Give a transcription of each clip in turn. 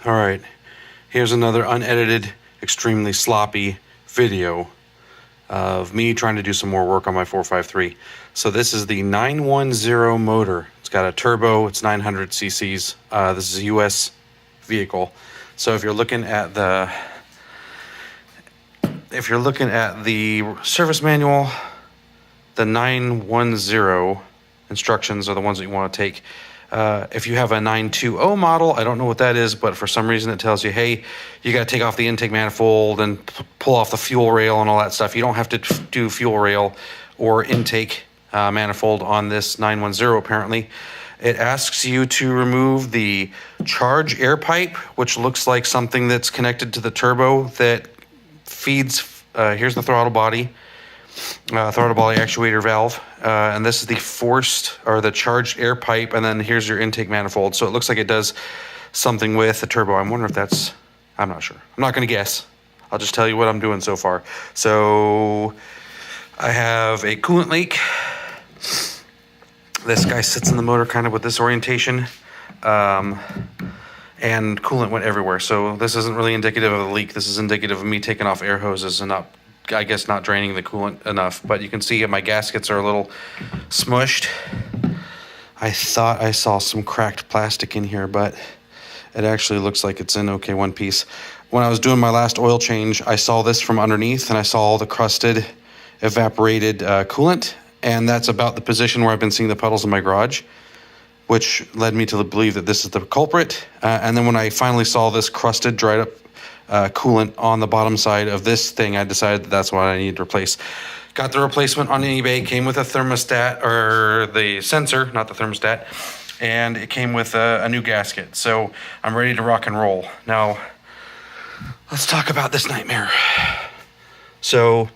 All right, here's another unedited, extremely sloppy video of me trying to do some more work on my 453. So this is the 910 motor. It's got a turbo, it's 900 cc's. This is a US vehicle. So if you're looking at the service manual, the 910 instructions are the ones that you want to take. If you have a 920 model, I don't know what that is, but for some reason it tells you, hey, you got to take off the intake manifold and pull off the fuel rail and all that stuff. You don't have to do fuel rail or intake manifold on this 910 apparently. It asks you to remove the charge air pipe, which looks like something that's connected to the turbo that feeds, here's the throttle body actuator valve, and this is the forced or the charged air pipe, and then here's your intake manifold. So it looks like it does something with the turbo. I'm wondering if that's, I'm not sure. I'm not going to guess. I'll just tell you what I'm doing so far. So I have a coolant leak. This guy sits in the motor kind of with this orientation, and coolant went everywhere. So this isn't really indicative of a leak. This is indicative of me taking off air hoses and not draining the coolant enough. But you can see my gaskets are a little smushed. I thought I saw some cracked plastic in here, but it actually looks like it's in okay one piece. When I was doing my last oil change, I saw this from underneath and I saw all the crusted, evaporated coolant, and that's about the position where I've been seeing the puddles in my garage, which led me to believe that this is the culprit. And then when I finally saw this crusted, dried up coolant on the bottom side of this thing, I decided that that's what I needed to replace. Got the replacement on eBay. Came with a thermostat, or the sensor, not the thermostat, and it came with a new gasket. So I'm ready to rock and roll. Now, let's talk about this nightmare. So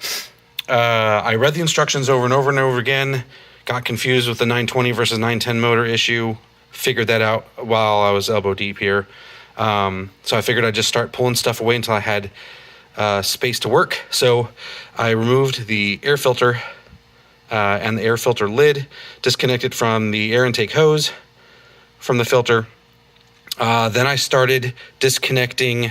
I read the instructions over and over and over again, got confused with the 920 versus 910 motor issue, figured that out while I was elbow deep here. So I figured I'd just start pulling stuff away until I had space to work. So I removed the air filter and the air filter lid, disconnected from the air intake hose from the filter. Then I started disconnecting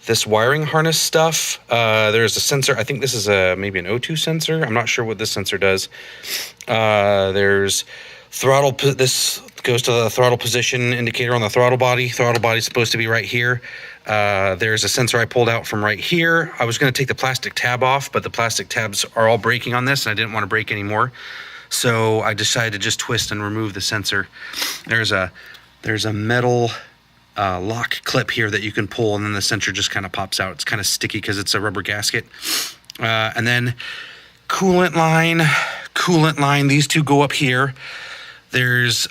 this wiring harness stuff. There's a sensor. I think this is maybe an O2 sensor. I'm not sure what this sensor does. There's throttle. This goes to the throttle position indicator on the throttle body. Throttle body is supposed to be right here. There's a sensor I pulled out from right here. I was going to take the plastic tab off, but the plastic tabs are all breaking on this, and I didn't want to break anymore. So I decided to just twist and remove the sensor. There's a metal lock clip here that you can pull, and then the sensor just kind of pops out. It's kind of sticky because it's a rubber gasket. And then coolant line. These two go up here. There's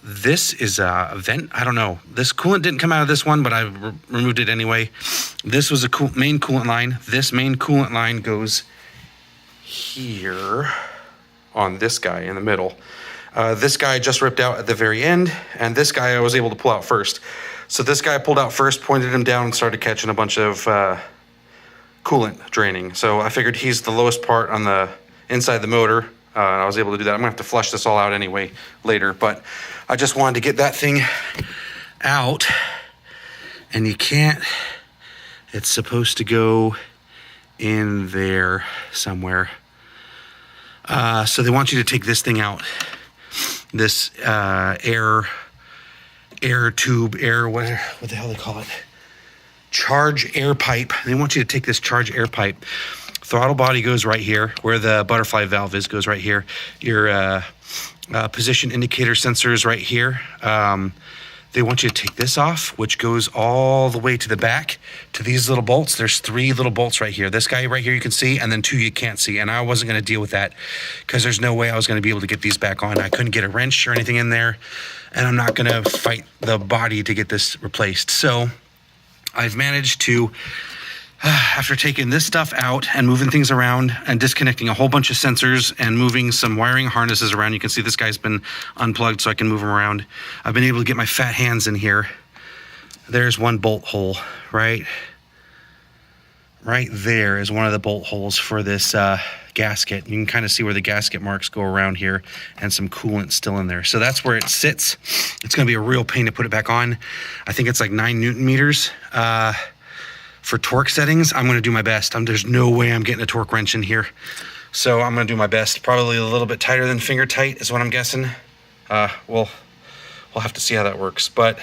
this is a vent. I don't know. This coolant didn't come out of this one, but I removed it anyway. This was a main coolant line. This main coolant line goes here on this guy in the middle. This guy just ripped out at the very end, and this guy I was able to pull out first. So this guy I pulled out first, pointed him down, and started catching a bunch of coolant draining. So I figured he's the lowest part on the inside the motor. And I was able to do that. I'm gonna have to flush this all out anyway later, but I just wanted to get that thing out, and you can't, it's supposed to go in there somewhere. So they want you to take this thing out, this air tube, what the hell they call it? Charge air pipe. They want you to take this charge air pipe. Throttle body goes right here, where the butterfly valve is, goes right here. Your position indicator sensor is right here. They want you to take this off, which goes all the way to the back to these little bolts. There's 3 little bolts right here. This guy right here you can see, and then 2 you can't see. And I wasn't going to deal with that because there's no way I was going to be able to get these back on. I couldn't get a wrench or anything in there, and I'm not going to fight the body to get this replaced. So I've managed to, after taking this stuff out and moving things around and disconnecting a whole bunch of sensors and moving some wiring harnesses around, you can see this guy's been unplugged so I can move him around. I've been able to get my fat hands in here. There's one bolt hole right right there is one of the bolt holes for this gasket. You can kind of see where the gasket marks go around here, and some coolant still in there. So that's where it sits. It's going to be a real pain to put it back on. I think it's like 9 Newton meters. For torque settings, I'm going to do my best. There's no way I'm getting a torque wrench in here. So I'm going to do my best. Probably a little bit tighter than finger tight is what I'm guessing. We'll have to see how that works. But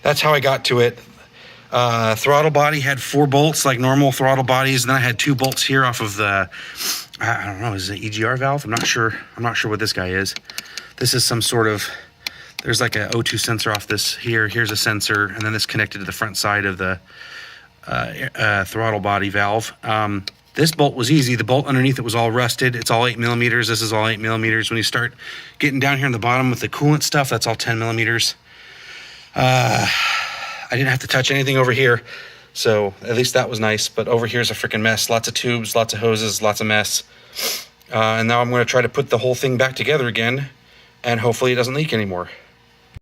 that's how I got to it. Throttle body had 4 bolts like normal throttle bodies, and then I had 2 bolts here off of the, I don't know, is it EGR valve? I'm not sure what this guy is. This is some sort of, there's like a O2 sensor off this here. Here's a sensor, and then this connected to the front side of the throttle body valve. This bolt was easy. The bolt underneath it was all rusted. It's all 8 millimeters. This is all 8 millimeters. When you start getting down here on the bottom with the coolant stuff, that's all 10 millimeters. I didn't have to touch anything over here, so at least that was nice. But over here's a freaking mess. Lots of tubes, lots of hoses, lots of mess. And now I'm going to try to put the whole thing back together again, and hopefully it doesn't leak anymore.